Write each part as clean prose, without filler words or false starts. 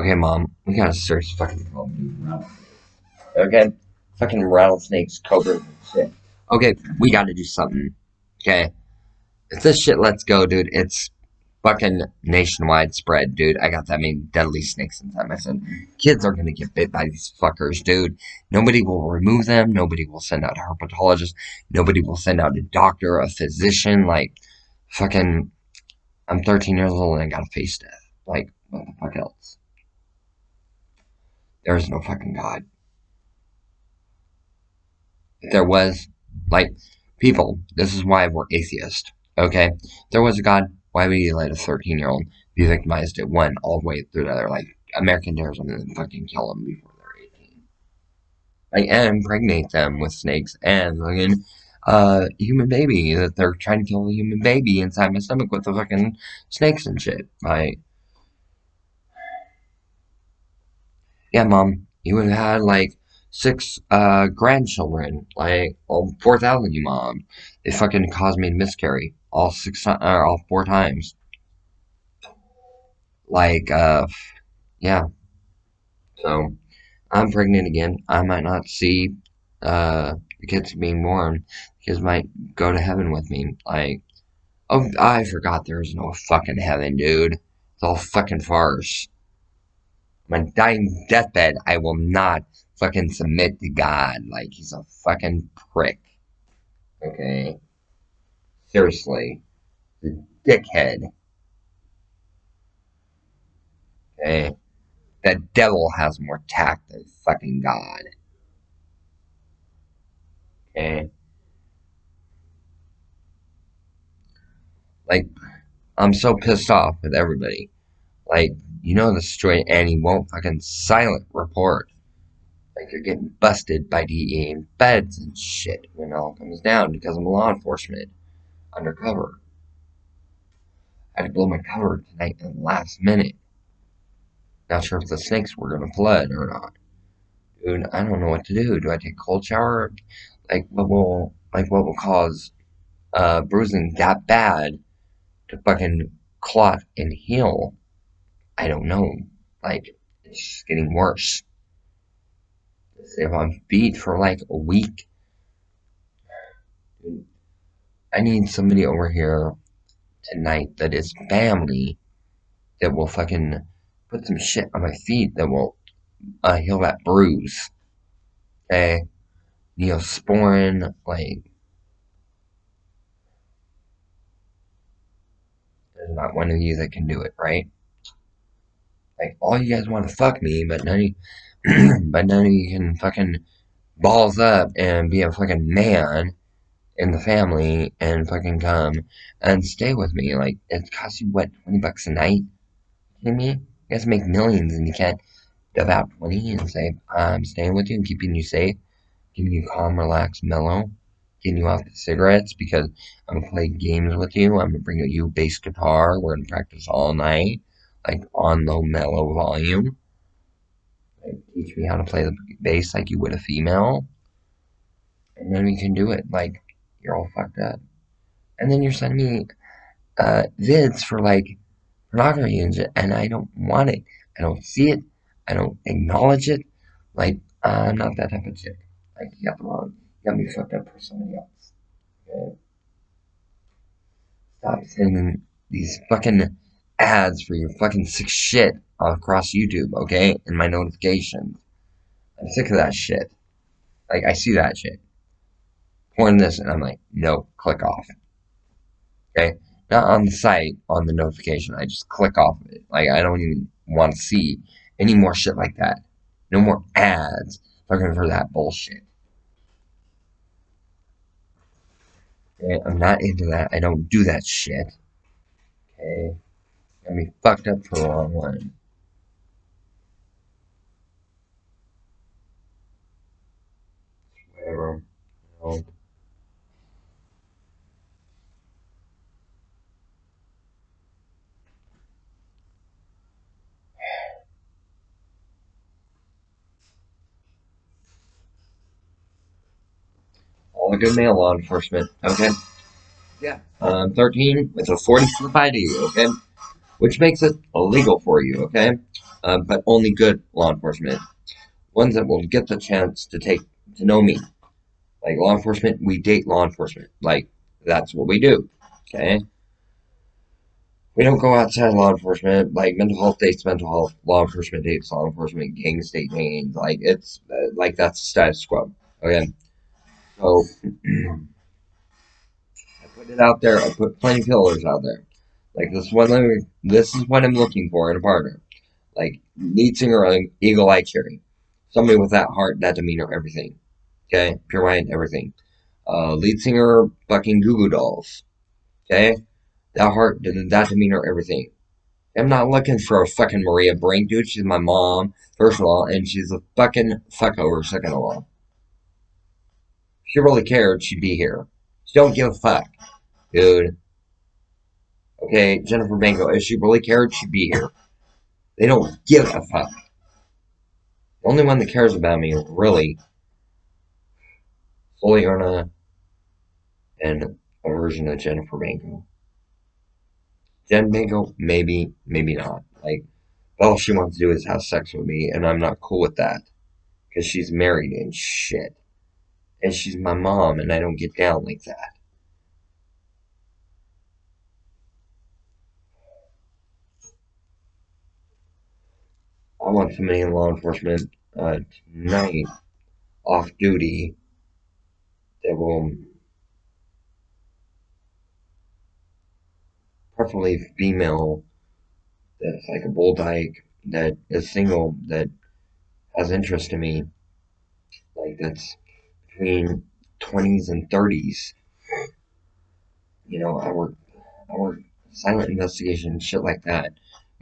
Okay, Mom, we got a serious fucking problem, dude. Rattlesnakes. Okay? Fucking rattlesnakes, cobras, and shit. Okay, we gotta do something. Okay? If this shit lets go, dude, it's fucking nationwide spread, dude. I got that many deadly snakes inside my son. Kids are gonna get bit by these fuckers, dude. Nobody will remove them. Nobody will send out a herpetologist. Nobody will send out a doctor, a physician. Like, fucking, I'm 13 years old and I gotta face death. Like, what the fuck else? There is no fucking God. If there was, like, people, this is why we're atheist, okay? If there was a God, why would he let a 13-year-old be victimized at one all the way through the other? Like, American terrorism and then fucking kill them before they're 18. Like, and impregnate them with snakes and fucking, human baby, that they're trying to kill the human baby inside my stomach with the fucking snakes and shit. Like, yeah, Mom, you would have had like six grandchildren, like all 4,000 you, Mom. It fucking caused me to miscarry all all 4 times. Like, yeah. So I'm pregnant again. I might not see the kids being born. The kids might go to heaven with me. Like, oh, I forgot there's no fucking heaven, dude. It's all fucking farce. My dying deathbed, I will not fucking submit to God. Like, he's a fucking prick. Okay? Seriously. The dickhead. Okay? The devil has more tact than fucking God. Okay? Like, I'm so pissed off with everybody. Like, you know the story, and he won't fucking silent report. Like, you're getting busted by DEA and feds and shit when it all comes down because I'm law enforcement. Undercover. I had to blow my cover tonight in the last minute. Not sure if the snakes were gonna flood or not. Dude, I don't know what to do. Do I take a cold shower? What will cause bruising that bad to fucking clot and heal? I don't know. Like, it's just getting worse. If I'm beat for like a week, dude, I need somebody over here tonight that is family that will fucking put some shit on my feet that will heal that bruise. Okay? Neosporin, like, there's not one of you that can do it, right? Like, all you guys want to fuck me, but none of you, but none of you can fucking balls up and be a fucking man in the family and fucking come and stay with me. Like, it costs you, what, $20 a night? You kidding me? You guys make millions and you can't give out 20 and say, I'm staying with you and keeping you safe, keeping you calm, relaxed, mellow, getting you off the cigarettes because I'm gonna play games with you. I'm gonna bring you a bass guitar. We're gonna practice all night, like on low mellow volume. Like, teach me how to play the bass like you would a female, and then we can do it. Like, you're all fucked up, and then you're sending me vids for like pornography and shit, and I don't want it. I don't see it. I don't acknowledge it. Like, I'm not that type of chick. Like, you got the wrong. You got me fucked up for somebody else. Okay? Stop sending these fucking ads for your fucking sick shit across YouTube, okay? And my notifications. I'm sick of that shit. Like, I see that shit. Porn this, and I'm like, no, click off. Okay? Not on the site, on the notification. I just click off of it. Like, I don't even want to see any more shit like that. No more ads looking for that bullshit. Okay? I'm not into that. I don't do that shit. Okay? Got me fucked up for the wrong one. Whatever. You know. All the good male law enforcement, okay? Yeah. 13 with a 40 flip ID, okay? which makes it illegal for you, okay? But only good law enforcement. Ones that will get the chance to know me. Like law enforcement, we date law enforcement. Like, that's what we do, okay? We don't go outside law enforcement. Like, mental health dates mental health, law enforcement dates law enforcement, gangs date gangs. Like, it's, like, that's status quo, okay? So, I put it out there. I put plenty of pillars out there. Like, this is what I'm looking for in a partner. Like, lead singer, Eagle Eye Cherry. Somebody with that heart, that demeanor, everything. Okay? Pure mind, everything. Lead singer, fucking Goo Goo Dolls. Okay? That heart, that demeanor, everything. I'm not looking for a fucking Maria Brink, dude. She's my mom, first of all, and she's a fucking fuckover, second of all. If she really cared, she'd be here. She don't give a fuck, dude. Okay, Jennifer Banko, if she really cared, she'd be here. They don't give a fuck. The only one that cares about me is really Soliana and a version of Jennifer Banko. Jen Banko, maybe, maybe not. Like, all she wants to do is have sex with me, and I'm not cool with that. Because she's married and shit. And she's my mom, and I don't get down like that. I want somebody in law enforcement tonight, off duty, that will, preferably female, that's like a bull dyke, that is single, that has interest in me, like that's between 20s and 30s. You know, I work silent investigation, shit like that.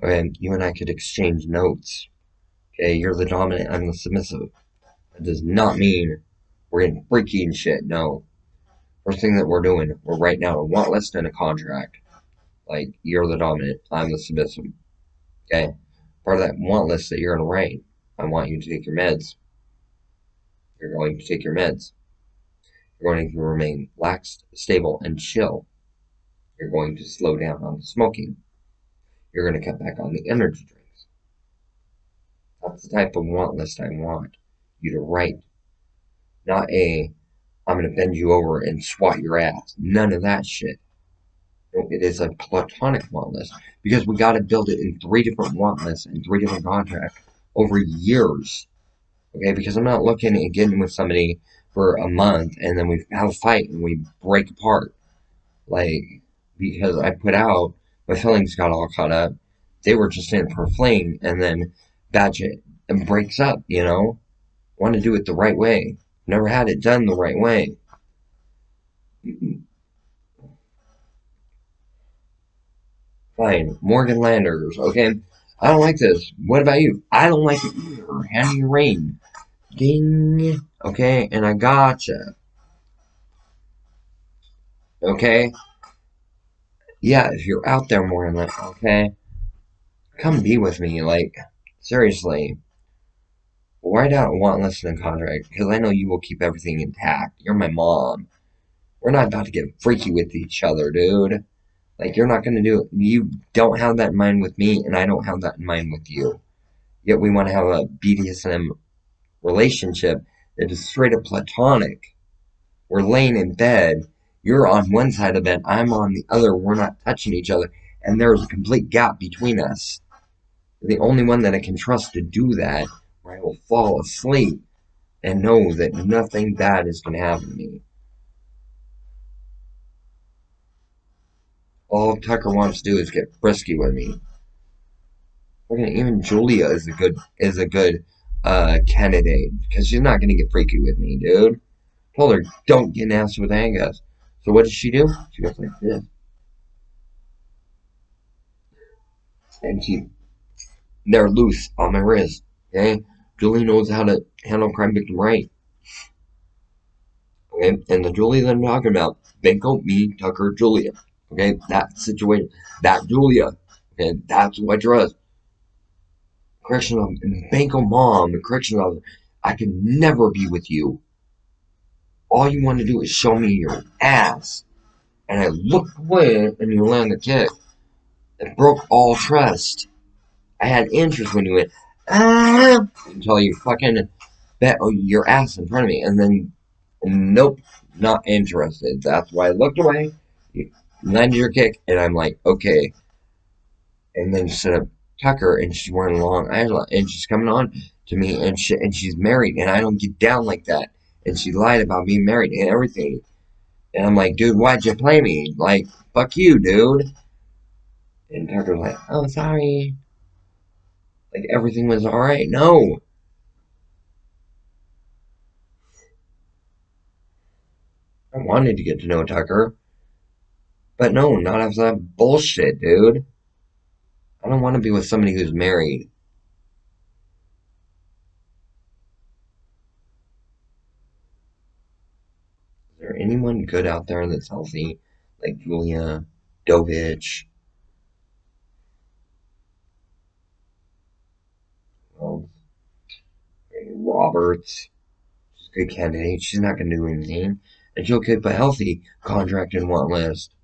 And you and I could exchange notes. Okay, you're the dominant, I'm the submissive. That does not mean we're getting freaky and shit. No. First thing that we're doing, we're writing out a want list and a contract. Like, you're the dominant, I'm the submissive. Okay? Part of that want list that you're gonna write, I want you to take your meds. You're going to take your meds. You're going to remain lax, stable, and chill. You're going to slow down on the smoking. You're going to cut back on the energy drinks. That's the type of want list I want you to write. Not I'm going to bend you over and swat your ass. None of that shit. No, it is a platonic want list. Because we got to build it in 3 different want lists and 3 different contracts over years. Okay, because I'm not looking at getting with somebody for a month and then we have a fight and we break apart. Like, because I put out, my feelings got all caught up. They were just in for a fling and then batch it and breaks up, you know? Want to do it the right way. Never had it done the right way. Fine. Morgan Landers, okay? I don't like this. What about you? I don't like it either. Hand me your ring. Ding. Okay, and I gotcha. Okay? Yeah, if you're out there more than that, okay? Come be with me, like, seriously. Write out a want list and a contract, because I know you will keep everything intact. You're my mom. We're not about to get freaky with each other, dude. Like, you're not gonna do it. You don't have that in mind with me, and I don't have that in mind with you. Yet we want to have a BDSM relationship that is straight up platonic. We're laying in bed. You're on one side of the bed, I'm on the other. We're not touching each other, and there's a complete gap between us. You're the only one that I can trust to do that, where I will fall asleep and know that nothing bad is going to happen to me. All Tucker wants to do is get frisky with me. Even Julia is a good candidate because she's not going to get freaky with me, dude. Told her don't get nasty with Angus. So what does she do? She goes like this, and they're loose on my wrist. Okay, Julie knows how to handle crime victim right. Okay, and the Julia that I'm talking about, Benko, me, Tucker, Julia. Okay, that situation, that Julia. Okay, that's what I trust. Correctional officer, Benko mom, the correctional officer. I can never be with you. All you want to do is show me your ass. And I look away and you land the kick. It broke all trust. I had interest when you went, ah, until you fucking bet your ass in front of me. And then, nope, not interested. That's why I looked away. You landed your kick, and I'm like, okay. And then instead of Tucker, and she's wearing long eyelash, and she's coming on to me, and shit, and she's married, and I don't get down like that. And she lied about being married and everything. And I'm like, dude, why'd you play me? Like, fuck you, dude. And Tucker's like, oh, sorry. Like, everything was alright. No. I wanted to get to know Tucker. But no, not after that bullshit, dude. I don't want to be with somebody who's married. Is there anyone good out there that's healthy? Like Julia, Dovich, well, Roberts. She's a good candidate. She's not going to do anything. And she'll keep a healthy contract and want list.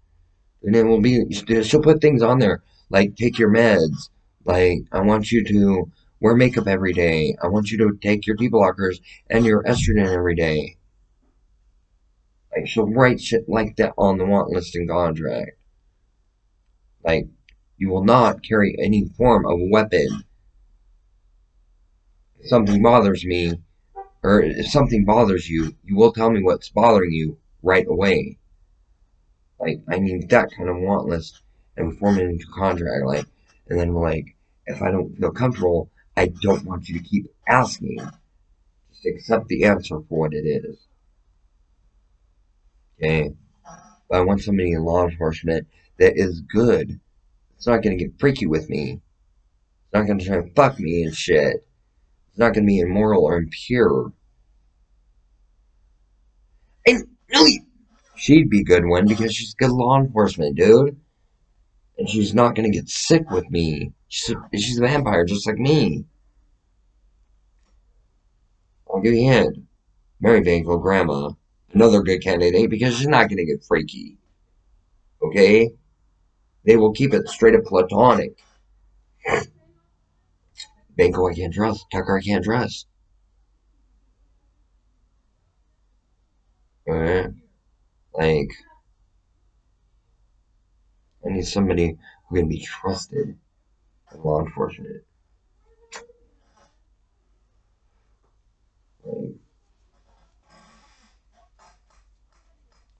And it will be, she'll put things on there like take your meds. Like, I want you to wear makeup every day. I want you to take your T blockers and your estrogen every day. Like, she'll write shit like that on the want list and contract. Like, you will not carry any form of weapon. If something bothers me, or if something bothers you, you will tell me what's bothering you right away. Like, I need that kind of want list, and we form it into a contract. Like, and then we're like, if I don't feel comfortable, I don't want you to keep asking. Just accept the answer for what it is. Okay? But I want somebody in law enforcement that is good. It's not gonna get freaky with me. It's not gonna try and fuck me and shit. It's not gonna be immoral or impure. And really, she'd be a good one because she's good law enforcement, dude. And she's not gonna get sick with me. She's a vampire just like me. I'll give you a hint. Mary Bangle, Grandma. Another good candidate because she's not gonna get freaky. Okay? They will keep it straight up platonic. Bangle I can't trust. Tucker I can't trust. Alright? Like, I need somebody who can be trusted in law enforcement. Like,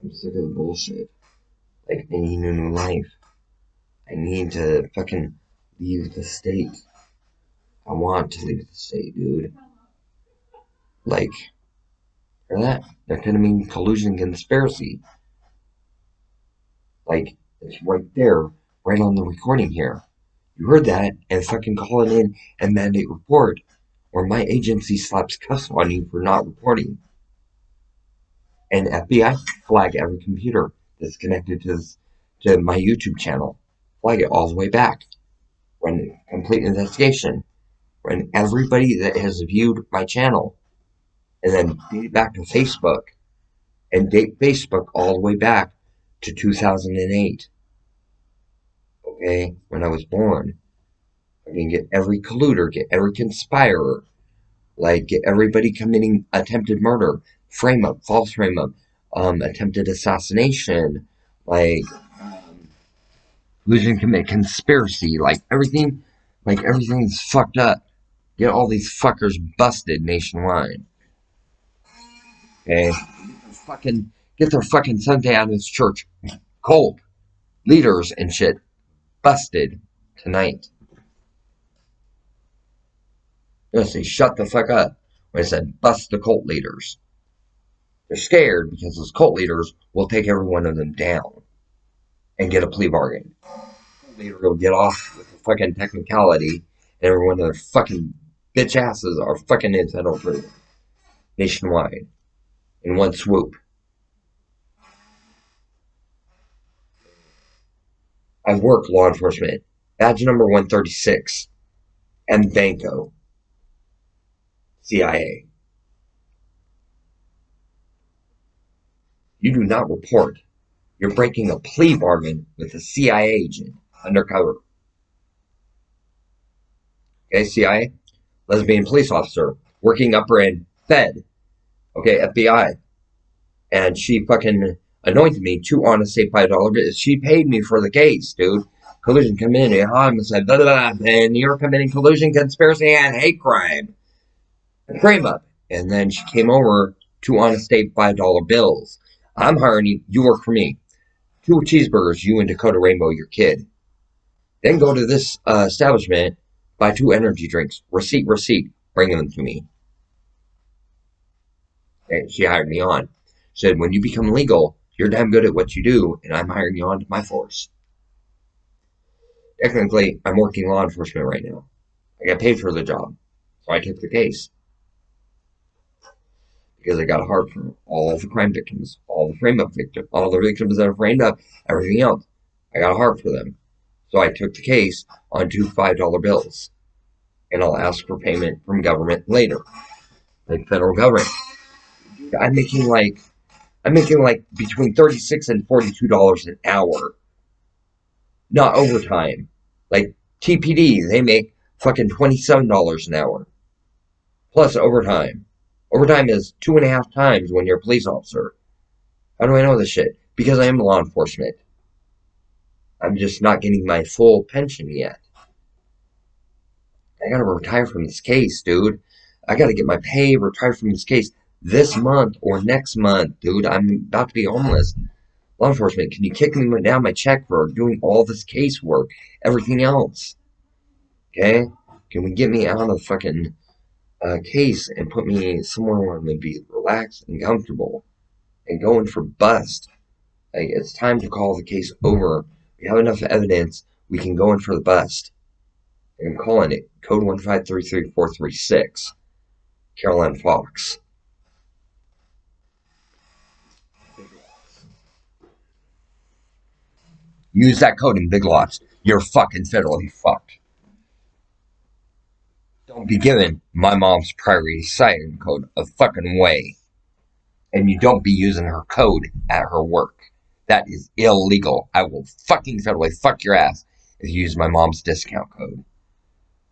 I'm sick of the bullshit. Like, I need a new life. I need to fucking leave the state. I want to leave the state, dude. Like, hear that? That could mean collusion and conspiracy. Like, it's right there, right on the recording here. You heard that, and fucking call it in and mandate report, or my agency slaps cuffs on you for not reporting. And FBI, flag every computer that's connected to my YouTube channel. Flag it all the way back. Run a complete investigation. Run everybody that has viewed my channel. And then date it back to Facebook. And date Facebook all the way back to 2008. Okay? When I was born. I can get every colluder, get every conspirer, like get everybody committing attempted murder, frame up, false frame up, attempted assassination, like who's gonna commit conspiracy, like everything's fucked up. Get all these fuckers busted nationwide. Okay, get their fucking Sunday Adventist church cult leaders and shit busted tonight. Say shut the fuck up when I said bust the cult leaders. They're scared because those cult leaders will take every one of them down and get a plea bargain. The cult leader will get off with the fucking technicality, and every one of their fucking bitch asses are fucking entitled for nationwide in one swoop. I work law enforcement. Badge number 136. M. Banco. CIA. You do not report. You're breaking a plea bargain with a CIA agent undercover. Okay, CIA, lesbian police officer, working upper end Fed, okay, FBI. And she fucking anointed me two honest state $5. She paid me for the case, dude. Collusion, community, homicide, blah, blah, blah, and you're committing collusion, conspiracy, and hate crime. Frame up. And then she came over, two honest state $5 bills. I'm hiring you, you work for me. 2 cheeseburgers, you and Dakota Rainbow, your kid. Then go to this establishment, buy 2 energy drinks. Receipt, bring them to me. And she hired me on. She said, when you become legal, you're damn good at what you do, and I'm hiring you onto my force. Technically, I'm working law enforcement right now. I got paid for the job, so I took the case. Because I got a heart for all the crime victims, all the frame-up victims, all the victims that are framed up, everything else. I got a heart for them. So I took the case on 2 $5 bills. And I'll ask for payment from government later. Like federal government. I'm making like between $36 and $42 an hour. Not overtime. Like TPD, they make fucking $27 an hour. Plus overtime. Overtime is 2.5 times when you're a police officer. How do I know this shit? Because I am law enforcement. I'm just not getting my full pension yet. I gotta retire from this case, dude. I gotta get my pay, retire from this case this month or next month, dude. I'm about to be homeless. Law enforcement, can you kick me down my check for doing all this casework, everything else? Okay? Can we get me out of fucking case and put me somewhere where I'm gonna be relaxed and comfortable and going for bust? Like, it's time to call the case over. We have enough evidence. We can go in for the bust. I'm calling it code 1533436. Caroline Fox. Use that code in Big Lots. You're fucking federally fucked. Don't be giving my mom's priority siren code a fucking way. And you don't be using her code at her work. That is illegal. I will fucking federally fuck your ass if you use my mom's discount code.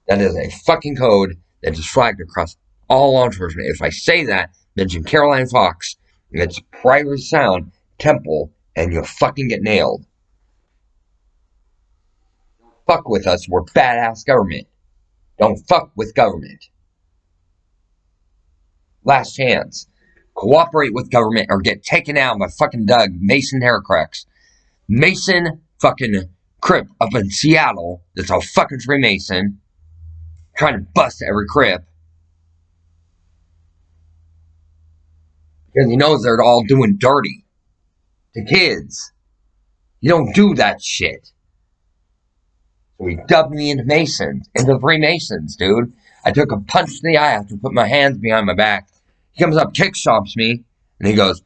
That is a fucking code that is flagged across all law enforcement. If I say that, mention Caroline Fox, and it's Private Sound, Temple, and you'll fucking get nailed. Fuck with us, we're badass government. Don't fuck with government. Last chance. Cooperate with government or get taken out by fucking Doug, Mason Heracrex. Mason fucking Crip up in Seattle that's a fucking Freemason. Trying to bust every Crip. Because he knows they're all doing dirty to kids. You don't do that shit. So he dubbed me into Masons, into Freemasons, dude. I took a punch to the eye after putting my hands behind my back. He comes up, kick stomps me, and he goes,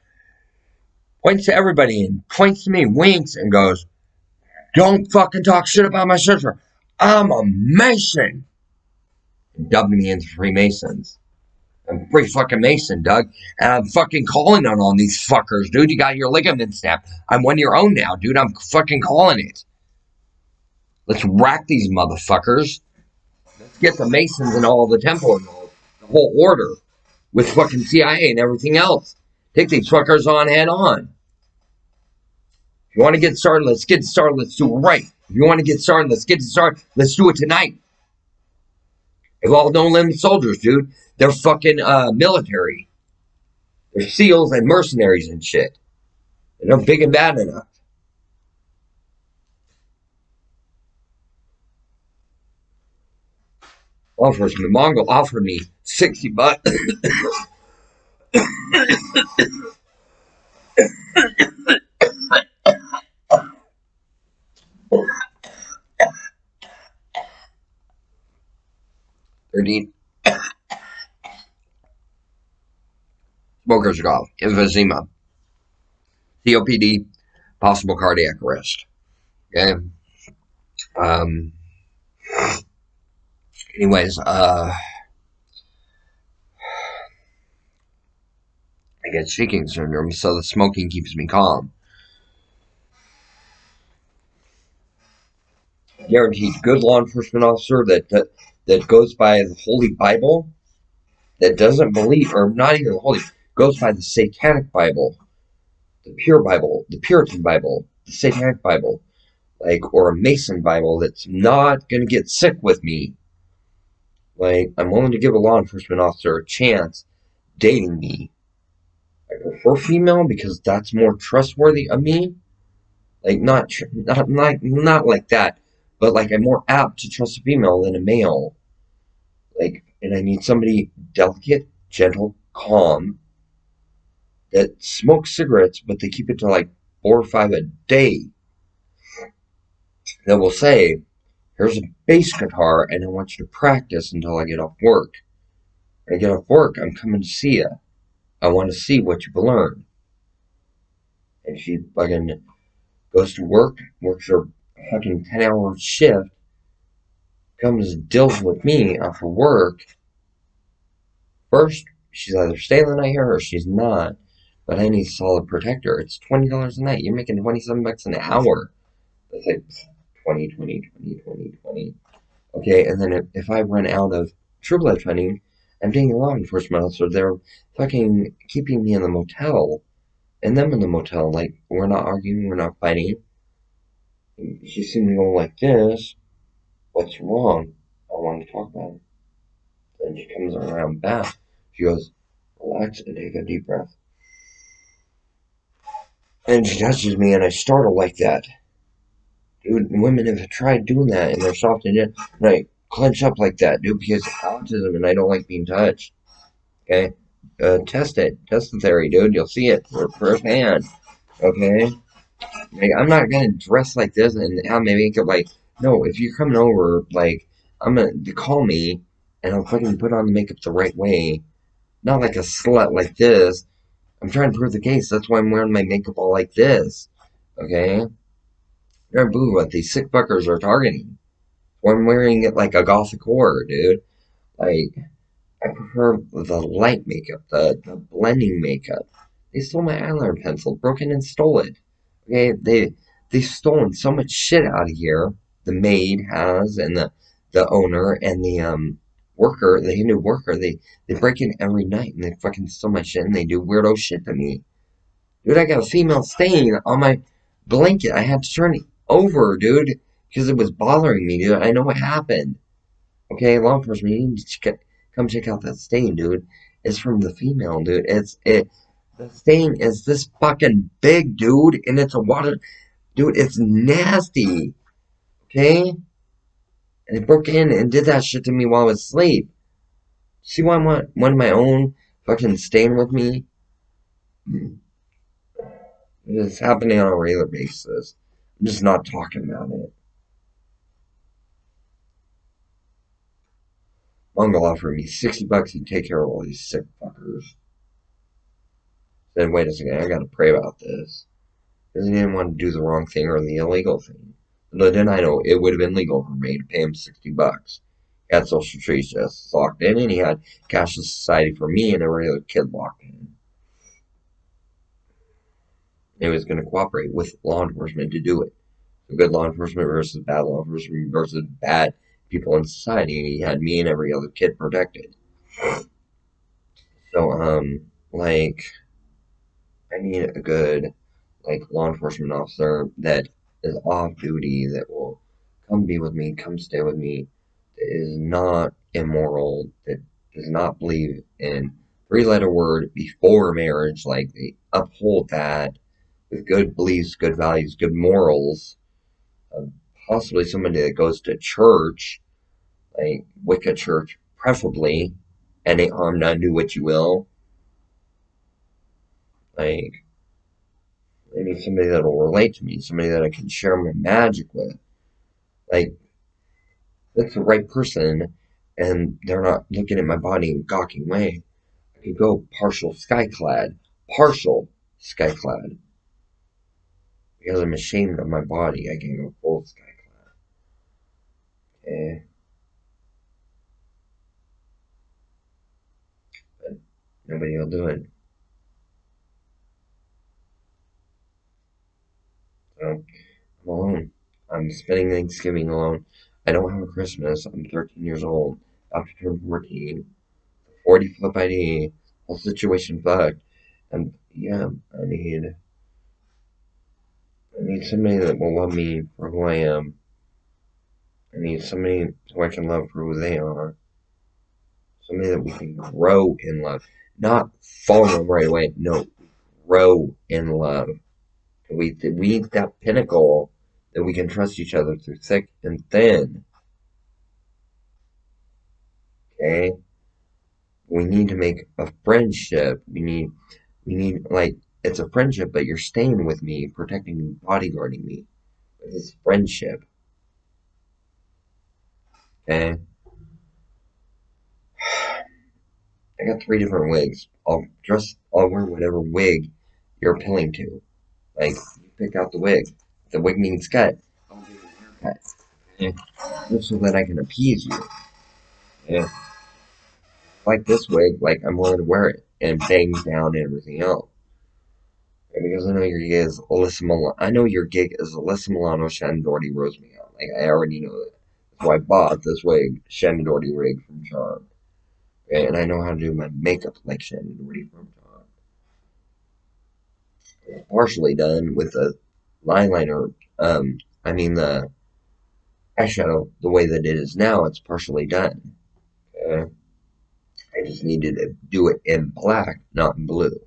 points to everybody and points to me, winks, and goes, don't fucking talk shit about my sister. I'm a Mason. And dubbed me into Freemasons. I'm a free fucking Mason, Doug. And I'm fucking calling on these fuckers, dude. You got your ligament snapped. I'm one of your own now, dude. I'm fucking calling it. Let's rack these motherfuckers. Let's get the Masons and all the temple involved. The whole order. With fucking CIA and everything else. Take these fuckers on head on. If you want to get started, let's get started. Let's do it right. If you want to get started, let's get started. Let's do it tonight. They've all no-limit soldiers, dude. They're fucking military. They're SEALs and mercenaries and shit. And they're big and bad enough. Law enforcement, the Mongol offered me $60. Smoker's cough, emphysema, COPD, possible cardiac arrest. Okay. Anyways, I get shaking syndrome, so the smoking keeps me calm. Guaranteed good law enforcement officer that that goes by the Holy Bible, that doesn't believe, or not even the Holy, goes by the Satanic Bible, the pure Bible, the Puritan Bible, the Satanic Bible, like, or a Mason Bible that's not going to get sick with me. Like, I'm willing to give a law enforcement officer a chance dating me. I prefer female because that's more trustworthy of me. Like, not like that, but like I'm more apt to trust a female than a male. Like, and I need somebody delicate, gentle, calm, that smokes cigarettes, but they keep it to like 4 or 5 a day. That will say, here's a bass guitar, and I want you to practice until I get off work. When I get off work, I'm coming to see you. I want to see what you've learned. And she fucking goes to work, works her fucking 10-hour shift, comes and deals with me after work. First, she's either staying the night here or she's not. But I need a solid protector. It's $20 a night. You're making $27 an hour. That's like 20, 20, 20, 20, 20. Okay, and then if I run out of True Blood funding, I'm being a law enforcement officer. They're fucking keeping me in the motel. And them in the motel. Like, we're not arguing, we're not fighting. She seemed to go like this. What's wrong? I want to talk about it. Then she comes around back. She goes, relax and take a deep breath. And she touches me and I startle like that. Dude, women have tried doing that and they're soft and I clench up like that, dude, because of autism and I don't like being touched. Okay? Test it. Test the theory, dude. You'll see it firsthand. Okay? Like, I'm not gonna dress like this and have my makeup like, no, if you're coming over, like, I'm gonna call me and I'll fucking put on the makeup the right way. Not like a slut like this. I'm trying to prove the case. That's why I'm wearing my makeup all like this. Okay? You're boo what these sick fuckers are targeting. Why I'm wearing it like a gothic horror, dude. Like, I prefer the light makeup, the blending makeup. They stole my eyeliner pencil, broken and stole it. Okay, they've stolen so much shit out of here. The maid has, and the owner and the worker, the Hindu worker. They break in every night and they fucking steal my shit and they do weirdo shit to me. Dude, I got a female stain on my blanket. I had to turn it over, dude, because it was bothering me, dude. I know what happened. Okay, law enforcement, you need to come check out that stain, dude. It's from the female, dude. The stain is this fucking big, dude, and it's a water, dude. It's nasty. Okay, and they broke in and did that shit to me while I was asleep. See why I want one of my own fucking stain with me? It's happening on a regular basis. I'm just not talking about it. Mongol offered me $60 to take care of all these sick fuckers. Then wait a second, I gotta pray about this. Because he didn't want to do the wrong thing or the illegal thing. But then I know it would have been legal for me to pay him $60. He had social security just locked in, and he had cashless society for me and every other kid locked in. He was going to cooperate with law enforcement to do it. So good law enforcement versus bad law enforcement versus bad people in society. And he had me and every other kid protected. So, like, I need a good, like, law enforcement officer that is off duty, that will come be with me, come stay with me, that is not immoral, that does not believe in three-letter word before marriage, like, they uphold that with good beliefs, good values, good morals, possibly somebody that goes to church, like Wicca church, preferably, and ain't harm none, do what you will. Like, I need somebody that'll relate to me, somebody that I can share my magic with. Like, that's the right person, and they're not looking at my body in a gawking way. I could go partial skyclad. Partial skyclad. Because I'm ashamed of my body, I can go full skyclad. Okay? But nobody will do it. So, I'm alone. I'm spending Thanksgiving alone. I don't have a Christmas. I'm 13 years old. About to turn 14. 40 flip ID. Whole situation fucked. And yeah, I need somebody that will love me for who I am. I need somebody who I can love for who they are. Somebody that we can grow in love. Not fall in love right away. No, grow in love. We need that pinnacle that we can trust each other through thick and thin. Okay? We need to make a friendship. We need like it's a friendship, but you're staying with me, protecting me, bodyguarding me. It's friendship. Okay? I got 3 different wigs. I'll wear whatever wig you're appealing to. Like, you pick out the wig. If the wig needs cut, I'll give you a haircut. Okay? Just so that I can appease you. Yeah. Like this wig, like I'm willing to wear it and bangs down and everything else. And because I know your gig is Alyssa Milano. I know your gig is Alyssa Milano, Shannon Doherty, Rose McGowan. Like I already know that. That's why I bought this wig, Shannon Doherty wig from Charm. Okay? And I know how to do my makeup like Shannon Doherty from Charm. It's partially done with the eyeliner. The eyeshadow the way that it is now. It's partially done. Okay? I just needed to do it in black, not in blue.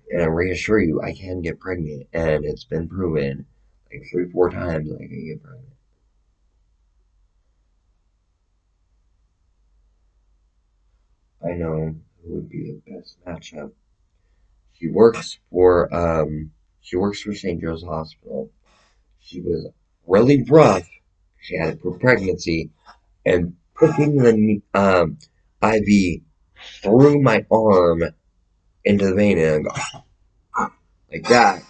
And I reassure you, I can get pregnant, and it's been proven like 3, 4 times I can get pregnant. I know who would be the best matchup. She works for St. Joe's Hospital. She was really rough. She had a pregnancy, and putting the IV through my arm into the vein and I go like that.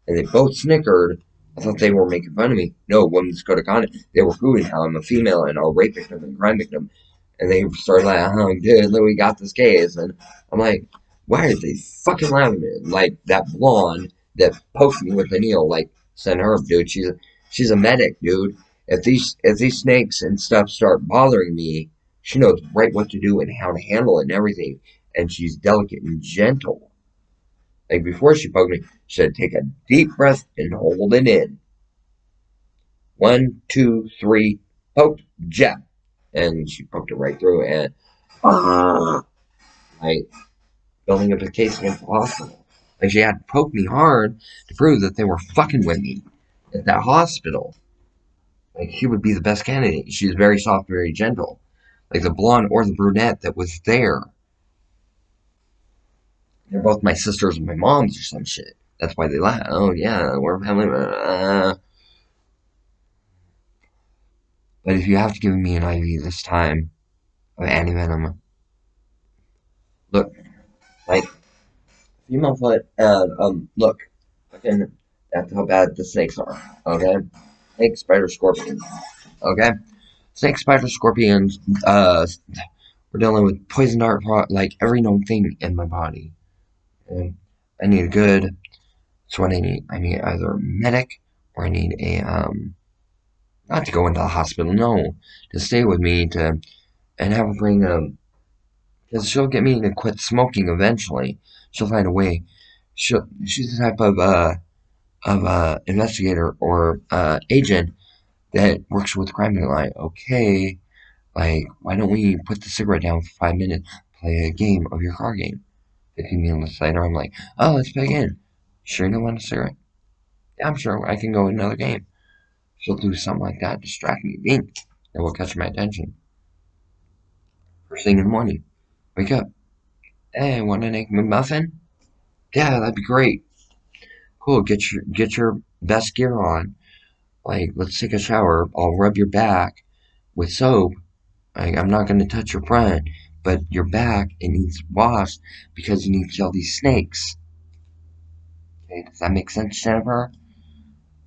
And they both snickered. I thought they were making fun of me. No, women's code of conduct. They were proving how I'm a female and a rape victim and crime victim. And they started like, oh, dude, look, we got this case. And I'm like, why are they fucking laughing at me? Like, that blonde that poked me with the needle, like, send her up, dude. She's a medic, dude. If these snakes and stuff start bothering me, she knows right what to do and how to handle it and everything. And she's delicate and gentle. Like before she poked me, she said, take a deep breath and hold it in. 1, 2, 3, poke, jab. And she poked it right through and like building up a case against the hospital. Like she had to poke me hard to prove that they were fucking with me at that hospital. Like she would be the best candidate. She's very soft, very gentle. Like the blonde or the brunette that was there. They're both my sisters and my moms or some shit. That's why they laugh. Oh yeah, we're family. But if you have to give me an IV this time of antivenom, look, like female foot and look, fucking that's how bad the snakes are. Okay, snake, spider, scorpion. Okay, snake, spider, scorpions. We're dealing with poison dart, like every known thing in my body. And I need a good. That's what I need. I need either a medic or I need a not to go into the hospital. No, to stay with me to and have her bring because she'll get me to quit smoking eventually. She'll find a way. She's the type of investigator or agent that works with crime. They're like, okay, like why don't we put the cigarette down for 5 minutes, play a game of your car game. 15 minutes later, I'm like, oh, let's play again. Sure, you don't want a cigarette? Yeah, I'm sure I can go in another game. She'll do something like that, distract me, bing, that will catch my attention. First thing in the morning, wake up. Hey, want an egg McMuffin? Yeah, that'd be great. Cool. Get your best gear on. Like, let's take a shower. I'll rub your back with soap. Like, I'm not gonna touch your front, but your back it needs washed because you need to kill these snakes. Okay, does that make sense, Jennifer?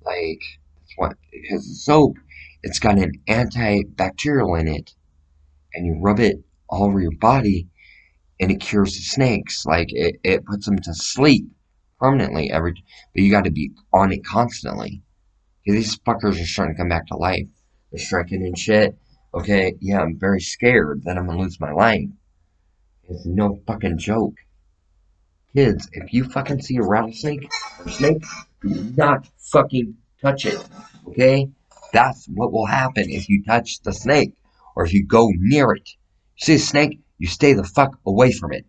Like, that's what because the soap, it's got an antibacterial in it, and you rub it all over your body, and it cures the snakes. Like, it puts them to sleep permanently but you got to be on it constantly. These fuckers are starting to come back to life. They're striking and shit. Okay, yeah, I'm very scared that I'm gonna lose my life. It's no fucking joke. Kids, if you fucking see a rattlesnake or snake, do not fucking touch it. Okay? That's what will happen if you touch the snake or if you go near it. You see a snake, you stay the fuck away from it.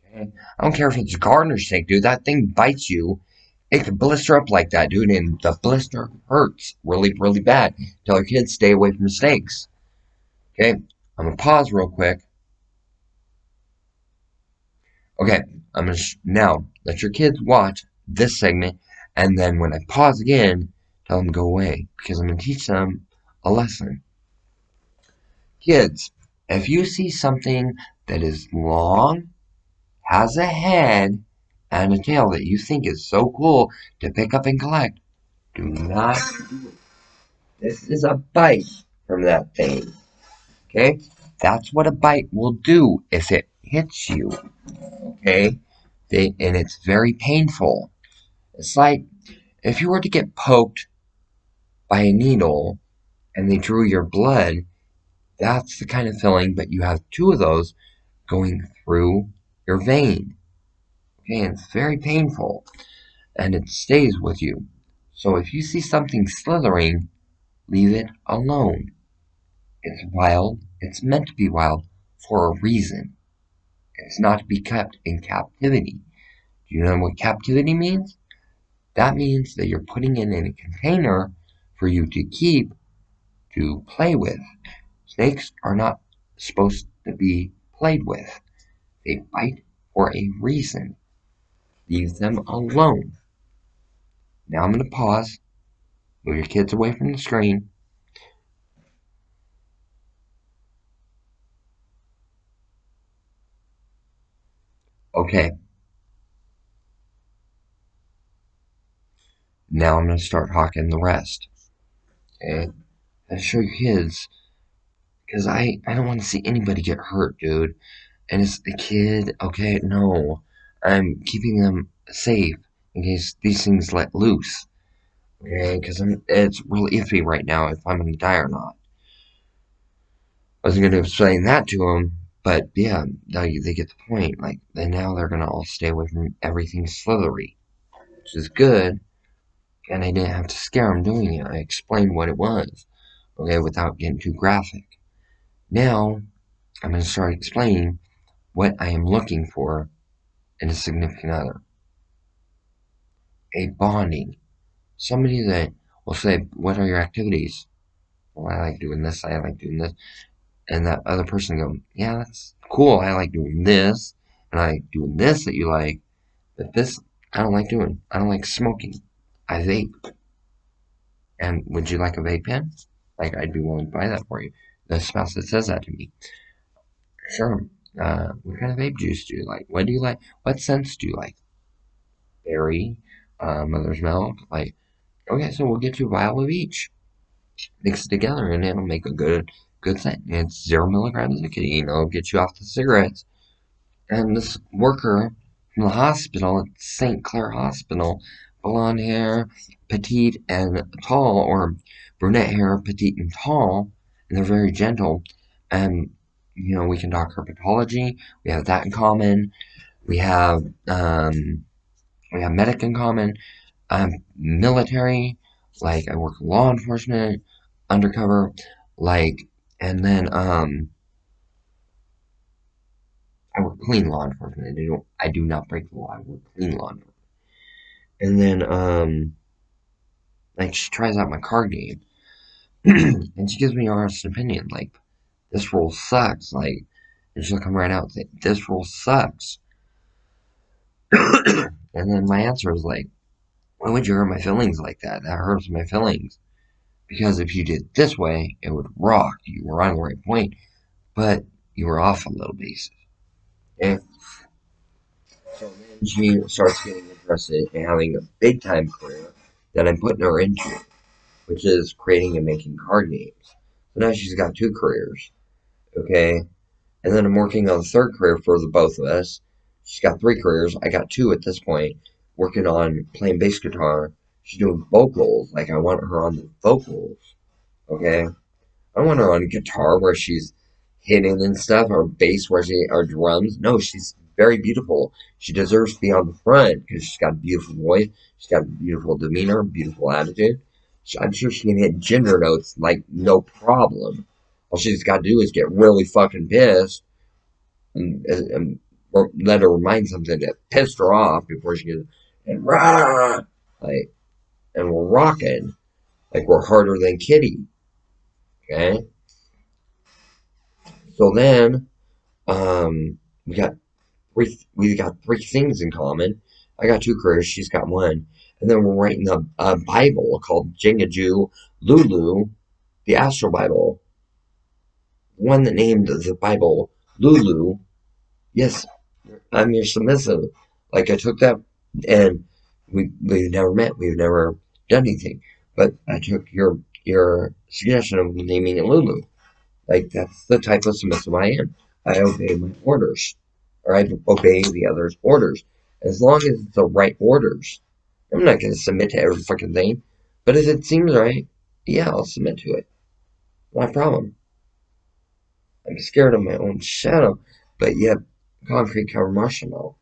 Okay? I don't care if it's a gardener snake, dude. That thing bites you. It can blister up like that, dude, and the blister hurts really, really bad. Tell your kids stay away from snakes. Okay? I'm gonna pause real quick. Okay, I'm gonna now let your kids watch this segment, and then when I pause again, tell them to go away because I'm gonna teach them a lesson. Kids, if you see something that is long, has a head, and a tail that you think is so cool to pick up and collect, do not do it. This is a bite from that thing. Okay? That's what a bite will do if it hits you. Okay? And it's very painful. It's like if you were to get poked by a needle and they drew your blood, that's the kind of feeling, but you have two of those going through your vein. Okay, and it's very painful and it stays with you. So if you see something slithering, leave it alone. It's wild. It's meant to be wild for a reason. It's not to be kept in captivity. Do you know what captivity means? That means that you're putting it in a container for you to keep to play with. Snakes are not supposed to be played with. They bite for a reason. Leave them alone. Now I'm going to pause. Move your kids away from the screen. Okay. Now I'm going to start talking the rest. Okay. And show your kids. Because I don't want to see anybody get hurt, dude. And it's the kid. Okay, no. I'm keeping them safe in case these things let loose. Okay, because it's really iffy right now if I'm going to die or not. I wasn't going to explain that to them, but yeah, now they get the point. Like, and now they're going to all stay away from everything slithery, which is good. And I didn't have to scare them doing it. I explained what it was, okay, without getting too graphic. Now, I'm going to start explaining what I am looking for in a significant other. A bonding. Somebody that will say, what are your activities? Well, I like doing this, I like doing this. And that other person go, yeah, that's cool, I like doing this, and I like doing this that you like, but this, I don't like doing. I don't like smoking. I vape. And would you like a vape pen? Like, I'd be willing to buy that for you. The spouse that says that to me. Sure. What kind of vape juice do you like? What do you like? What scents do you like? Berry, mother's milk. Like, okay, so we'll get you a vial of each. Mix it together and it'll make a good scent. And it's 0 milligrams of nicotine. It'll get you off the cigarettes. And this worker from the hospital at St. Clair Hospital, blonde hair, petite and tall, or brunette hair, petite and tall, and they're very gentle. And we can talk herpetology. We have that in common. We have medic in common. Military, like I work law enforcement, undercover, like, and then I work clean law enforcement. I do not break the law. I work clean law enforcement. And then like she tries out my card game, and she gives me an honest opinion. Like, this rule sucks. Like, and she'll come right out and say, this rule sucks. And then my answer is like, why would you hurt my feelings like that? That hurts my feelings. Because if you did this way, it would rock. You were on the right point, but you were off a little bit. Okay? So then she starts getting interested in having a big time career that I'm putting her into, which is creating and making card games. So now she's got two careers. Okay? And then I'm working on a third career for the both of us. She's got three careers. I got two at this point. Working on playing bass guitar. she's doing vocals. Like, I want her on the vocals, okay? I don't want her on guitar where she's hitting and stuff, or bass or drums. No, she's very beautiful. She deserves to be on the front because she's got a beautiful voice. She's got a beautiful demeanor, beautiful attitude. I'm sure she can hit gender notes like no problem. All she's got to do is get really fucking pissed and or let her remind something that pissed her off before she gets and rah, like, and we're rocking like we're harder than Kitty. Okay, so then we got three things in common. I got two careers, she's got one, and then we're writing a Bible called Jingaju Lulu, the Astral Bible. One that named the Bible Lulu. Yes, I'm your submissive. Like, I took that, and we've never met, we've never done anything, but I took your suggestion of naming it Lulu. Like, that's the type of submissive I am. I obey my orders, or I obey the other's orders, as long as it's the right orders. I'm not going to submit to every fucking thing, but if it seems right, yeah, I'll submit to it. No problem. I'm scared of my own shadow, but yet concrete covered marshmallow.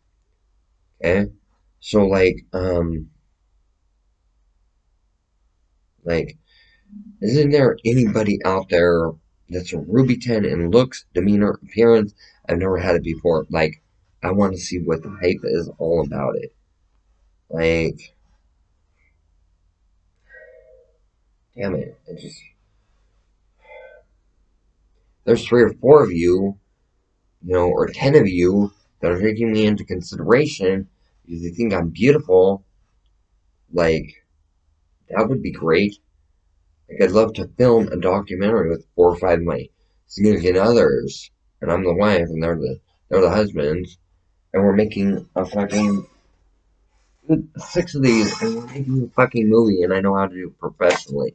Okay, so like, isn't there anybody out there that's a Ruby 10 in looks, demeanor, appearance? I've never had it before. Like, I want to see what the hype is all about it. Like, damn it. There's 3 or 4 of you, or 10 of you that are taking me into consideration because you think I'm beautiful. Like, that would be great. Like, I'd love to film a documentary with 4 or 5 of my significant others, and I'm the wife, and they're the husbands, and we're making a fucking 6 of these, and we're making a fucking movie, and I know how to do it professionally.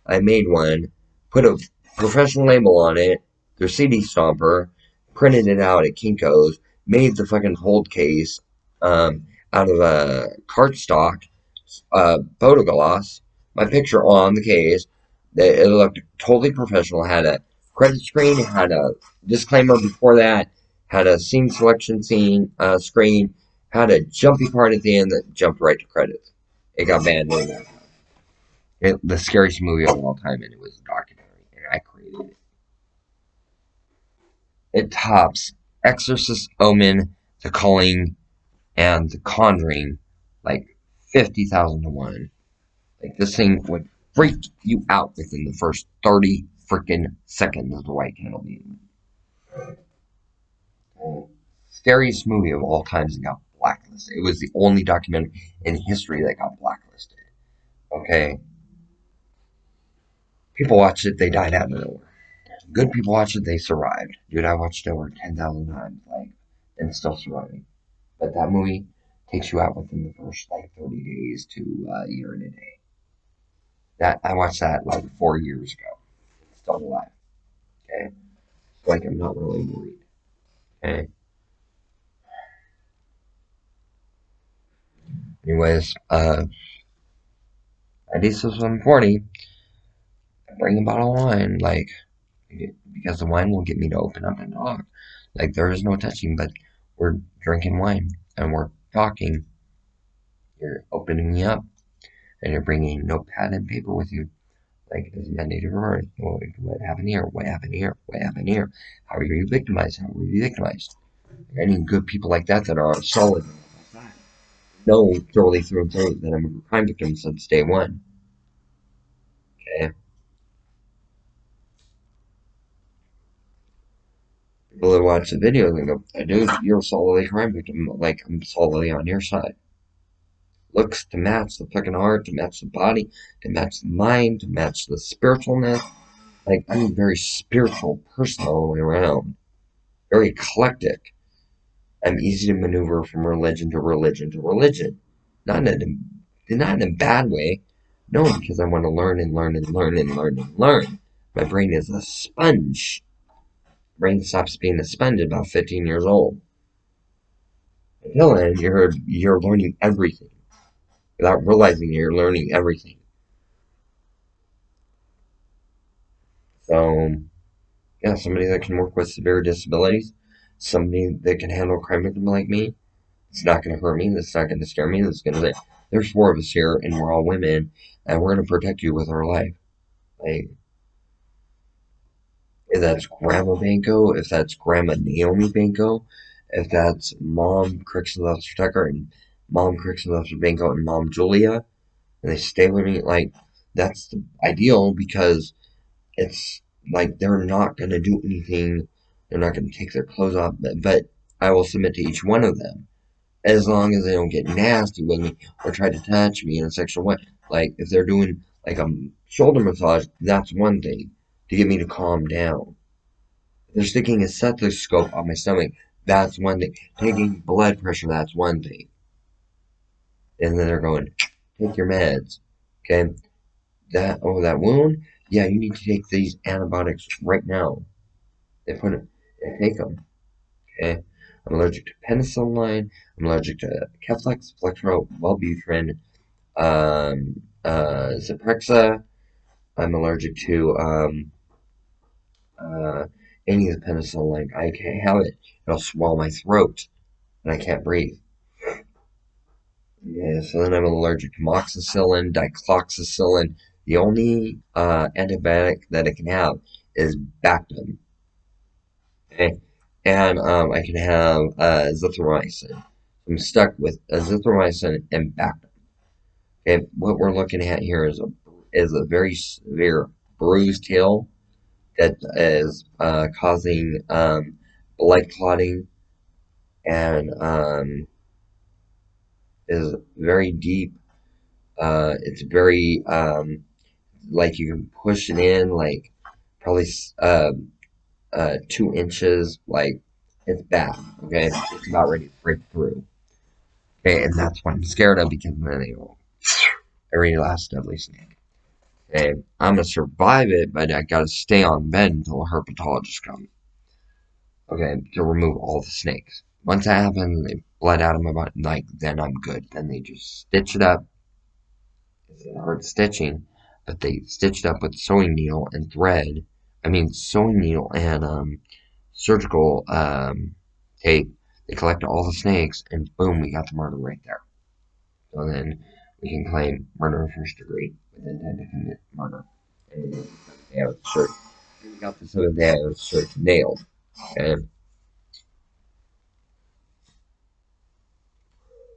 I made one, put a professional label on it, their CD stomper, printed it out at Kinko's, made the fucking hold case out of a cardstock, photo gloss, my picture on the case. It looked totally professional. Had a credit screen, had a disclaimer before that, had a scene selection screen, had a jumpy part at the end that jumped right to credits. It got banned. The scariest movie of all time, and it was a documentary, and I created it. It tops Exorcist, Omen, The Calling, and The Conjuring, like 50,000 to 1. Like, this thing would freak you out within the first 30 freaking seconds of the white candle being. Scariest movie of all times and got blacklisted. It was the only documentary in history that got blacklisted. Okay? People watched it, they died out of nowhere. Good people watched it, they survived. Dude, I watched it over 10,000 times, like, and still surviving. But that movie takes you out within the first, like, 30 days to a year and a day. I watched that, like, 4 years ago. It's still alive. Okay? Like, I'm not really worried. Okay? Anyways, I do some 40. I bring a bottle of wine, like, because the wine will get me to open up and talk. Like, there is no touching, but we're drinking wine and we're talking. You're opening me up, and you're bringing notepad and paper with you. Like, as mandated for what happened here? What happened here? What happened here? How are you victimized? How were you victimized? Any good people like that are solid. Know thoroughly through and through that I'm a crime victim since day one. Okay? People that watch the video and go, dude, you're solidly a crime victim. Like, I'm solidly on your side. Looks to match the fucking heart, to match the body, to match the mind, to match the spiritualness. Like, I'm a very spiritual person all the way around. Very eclectic. I'm easy to maneuver from religion to religion to religion. Not in a bad way. No, because I want to learn and learn and learn and learn and learn. My brain is a sponge. Brain stops being a sponge at about 15 years old. Until then, you're learning everything. without realizing you're learning everything. So, yeah, somebody that can work with severe disabilities, somebody that can handle a crime victim like me. It's not going to hurt me. It's not going to scare me. It's going to say, there's four of us here, and we're all women, and we're going to protect you with our life. Like, if that's Grandma Banco, if that's Grandma Naomi Banco, if that's Mom Crixon Lester Tucker and Mom Crixon Lester Banco and Mom Julia, and they stay with me, like, that's the ideal because it's like they're not going to do anything. They're not going to take their clothes off, but I will submit to each one of them as long as they don't get nasty with me or try to touch me in a sexual way. Like, if they're doing like a shoulder massage, that's one thing to get me to calm down. If they're sticking a stethoscope on my stomach, that's one thing. Taking blood pressure, that's one thing. And then they're going, take your meds. Okay? That wound? Yeah, you need to take these antibiotics right now. They take them. Okay? I'm allergic to penicillin. I'm allergic to Keflex, Flextro, Wellbutrin, Zyprexa. I'm allergic to uh, any of the penicillin. I can't have it. It'll swell my throat, and I can't breathe. Yeah, so then I'm allergic to moxicillin, dicloxacillin. The only antibiotic that I can have is Bactam. Okay? And I can have azithromycin. I'm stuck with azithromycin and Bactam. Okay, what we're looking at here is a very severe bruised heel that is causing blood clotting and is very deep. It's very like you can push it in like probably 2 inches. Like it's bad. Okay, it's about ready to break through. Okay, and that's what I'm scared of because then they will every last deadly snake. Okay, I'm gonna survive it, but I gotta stay on bed until a herpetologist comes. Okay, to remove all the snakes. Once that happens, they bled out of my body. Like then I'm good. Then they just stitch it up. It's hard stitching, but they stitched up with sewing needle and thread. I mean sewing needle and surgical tape. They collected all the snakes, and boom, we got the murder right there. So then we can claim murder in first degree with intent to commit murder. And they have a search. We got this other day, I was search nailed. Okay?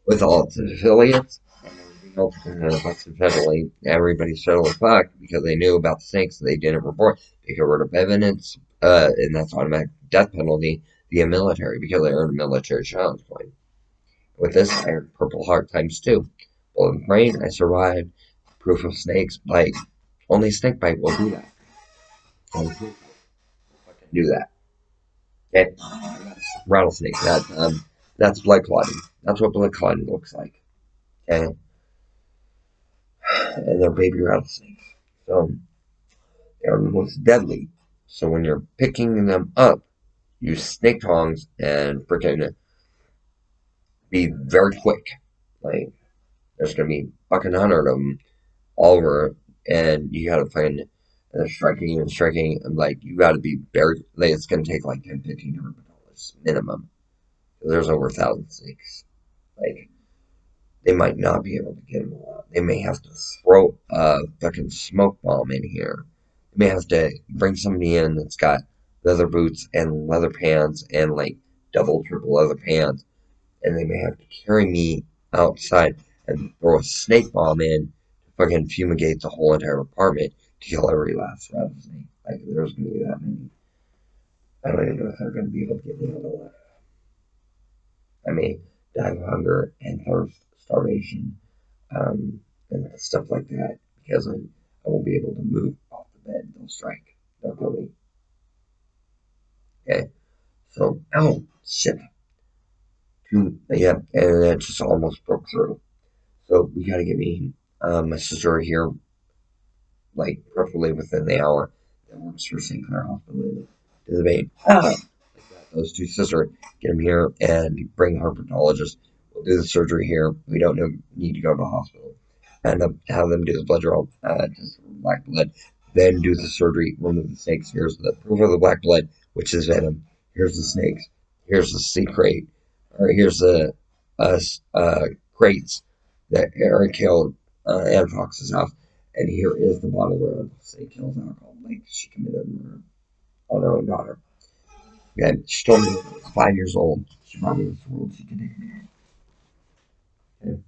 With all its affiliates and everything else, coincidentally, everybody's totally fucked because they knew about the snakes that they didn't report. They got rid of evidence, and that's automatic death penalty via military because I earned a military challenge point. With this, I earned Purple Heart times 2. Bullet brain, I survived. Proof of snakes bite. Only snake bite will do that. Only snake bite will fucking do that. Okay? Rattlesnake. That's blood clotting. That's what blood clotting looks like. Okay? And they're baby rattlesnakes. So they are the most deadly. So when you're picking them up, use snake tongs and freaking be very quick. Like there's gonna be fucking 100 of them all over, and you gotta find striking and striking. And like you gotta be very. Like it's gonna take like $1,000–$1,500 minimum. There's over 1,000 snakes. Like they might not be able to get them all out. They may have to throw a fucking smoke bomb in here. They may have to bring somebody in that's got leather boots and leather pants and like double, triple leather pants, and they may have to carry me outside and throw a snake bomb in to fucking fumigate the whole entire apartment to kill every last rattlesnake. Like there's gonna be that many. I don't even know if they're gonna be able to get me out alive. I may die of hunger and thirst, starvation, and stuff like that because I won't be able to move off the bed. They'll strike. They'll kill me. Okay. So, ow, shit. Yeah, and it just almost broke through. So we gotta get me my sister here, like preferably within the hour. That works for St. Clair Hospital to the vein. Those two sisters, get them here and bring a herpetologist. We'll do the surgery here. We don't need to go to the hospital. and have them do the blood draw, test for black blood, then do the surgery, remove the snakes. Here's the proof of the black blood, which is venom. Here's the snakes. Here's the sea crate. Or here's the crates that Eric killed Anne Fox's house. And here is the bottle where Say kills alcohol. Like she committed murder on her own daughter. Okay, she told me when I was 5 years old. She brought me this world. She did it. Okay.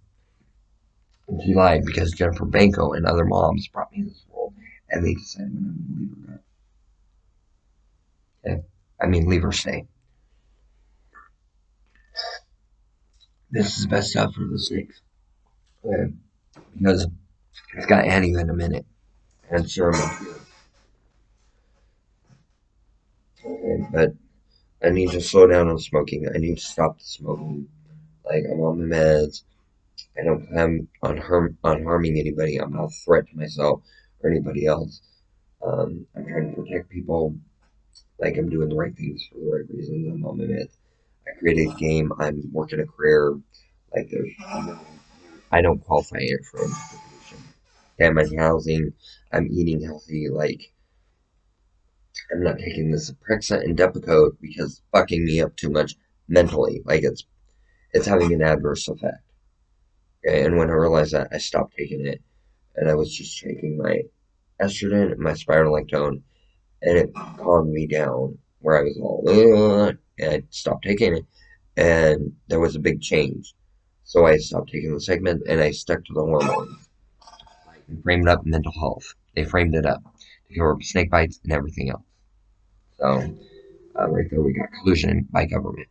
And she lied because Jennifer Banco and other moms brought me this world, and they decided when I'm going to leave her go. Okay, I mean leave her stay. This is the best stuff for the snakes. Okay, because it's got anti-venom in it and serum. Okay, but I need to slow down on smoking. I need to stop the smoking. Like I'm on my meds. I don't plan on harming anybody. I'm not a threat to myself or anybody else. I'm trying to protect people. Like I'm doing the right things for the right reasons. I'm on my meds. I created a game. I'm working a career. Like there's, I don't qualify for institution. I'm in housing. I'm eating healthy. Like I'm not taking the Supprexa and Depakote because it's fucking me up too much mentally. Like it's having an adverse effect. Okay? And when I realized that, I stopped taking it, and I was just taking my estrogen and my spironolactone, and it calmed me down. Where I was all, and I stopped taking it, and there was a big change. So I stopped taking the segment, and I stuck to the hormones. And framed up mental health. They framed it up to cover up snake bites and everything else. So right there, we got collusion by government.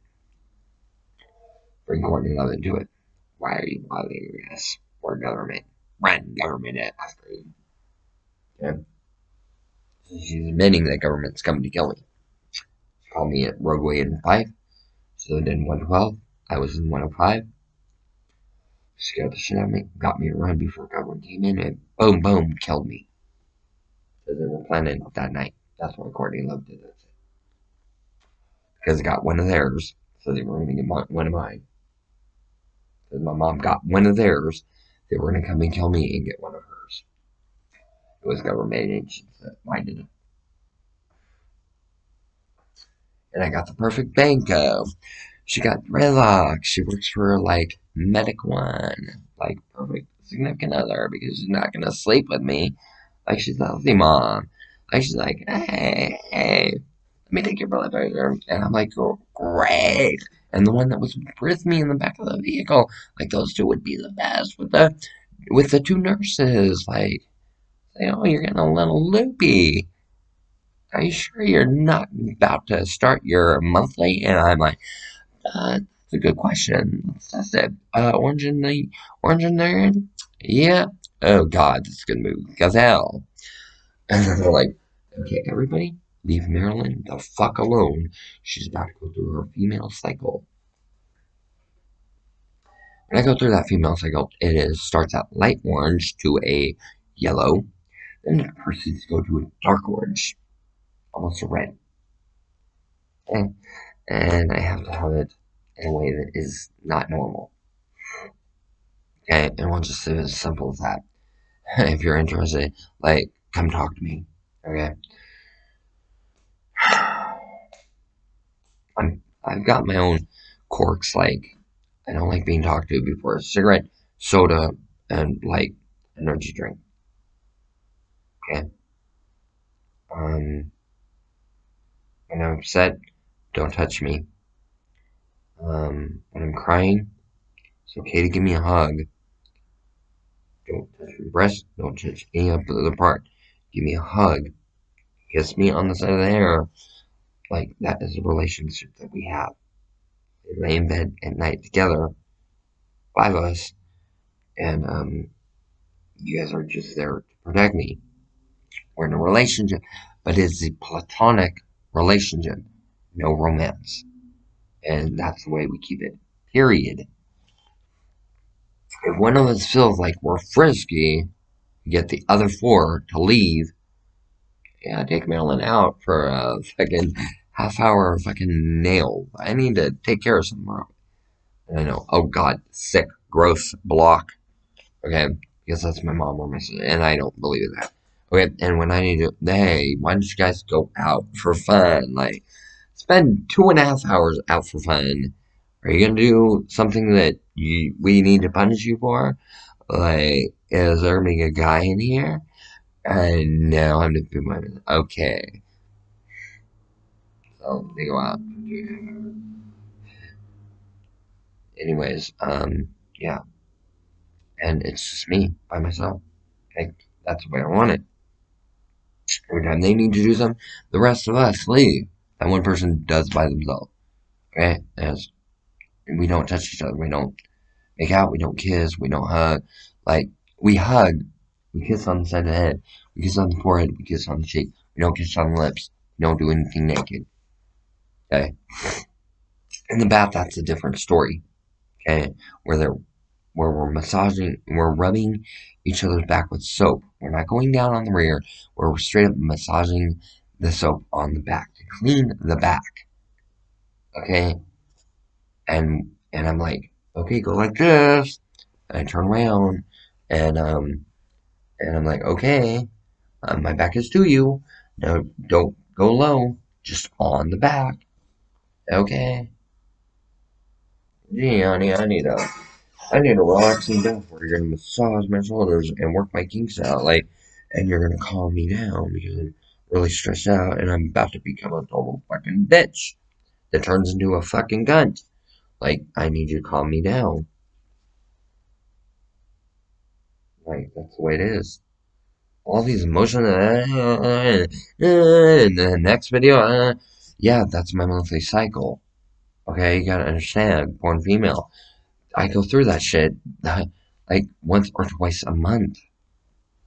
Bring Courtney Love into it. Why are you bothering us? We're government. Run government after you. Yeah. So she's admitting that government's coming to kill me. She called me at Roadway in 5. She lived in 112. I was in 105. Scared the shit out of me. Got me to run before government came in and boom, boom, killed me. Because they were planning that night. That's why Courtney Love did it. Because I got one of theirs, so they were going to get one of mine. Because my mom got one of theirs, they were going to come and kill me and get one of hers. It was government agents that minded it. And I got the perfect banco. She got dreadlocks. She works for, like, Medic One. Like, perfect significant other because she's not going to sleep with me. Like, she's a healthy mom. Like, she's like, hey, let me take your blood pressure. And I'm like, oh, great. And the one that was with me in the back of the vehicle, like, those two would be the best with the two nurses. Like, say, oh, you're getting a little loopy. Are you sure you're not about to start your monthly? And I'm like, that's a good question. Let's test it. Orange in there? Yeah. Oh, God, this is going to move gazelle. And then they're like, okay, everybody, leave Marilyn the fuck alone. She's about to go through her female cycle. When I go through that female cycle, starts out light orange to a yellow, then it proceeds to go to a dark orange, almost a red. And I have to have it in a way that is not normal. Okay, and we'll just do it as simple as that. If you're interested, like, come talk to me. Okay. I've got my own quirks. Like, I don't like being talked to before a cigarette, soda, and like energy drink. Okay. When I'm upset, don't touch me. When I'm crying, it's okay to give me a hug. Don't touch my breast. Don't touch any other part. Give me a hug. Kiss me on the side of the hair. Like, that is a relationship that we have. We lay in bed at night together, 5 of us, and you guys are just there to protect me. We're in a relationship, but it's a platonic relationship, no romance. And that's the way we keep it, period. If one of us feels like we're frisky, get the other 4 to leave, yeah, take Marilyn out for a fucking half hour fucking nail. I need to take care of something. And I know, oh God, sick, gross, block. Okay, because that's my mom or my sister, and I don't believe in that. Okay, and when I need to, hey, why don't you guys go out for fun? Like, spend 2.5 hours out for fun. Are you gonna do something that we need to punish you for? Like, is there gonna be a guy in here? And no, I'm the big one. Okay, so they go out. Anyways, yeah, and it's just me by myself. Okay, that's the way I want it. Every time they need to do something, the rest of us leave. That one person does by themselves. Okay, as we don't touch each other, we don't make out, we don't kiss, we don't hug. Like we hug, we kiss on the side of the head, we kiss on the forehead, we kiss on the cheek. We don't kiss on the lips. We don't do anything naked. Okay, in the bath, that's a different story. Okay, where they're where we're massaging, we're rubbing each other's back with soap. We're not going down on the rear, we're straight up massaging the soap on the back to clean the back. Okay, and I'm like, okay, go like this, and I turn around, and and I'm like, okay, my back is to you. No, don't go low, just on the back. Okay, gee, honey, I need a relaxing bath where you're gonna massage my shoulders and work my kinks out, like, and you're gonna calm me down because I'm really stressed out and I'm about to become a total fucking bitch that turns into a fucking cunt. Like, I need you to calm me down. Like, that's the way it is. All these emotions, and the next video, yeah, that's my monthly cycle. Okay, you gotta understand, born female. I go through that shit like once or twice a month.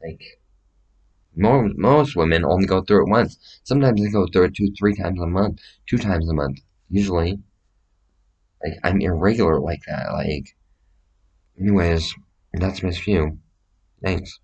Like, most women only go through it once. Sometimes they go through it 2, 3 times a month, 2 times a month. Usually, like I'm irregular like that. Like, anyways, that's my view. Thanks.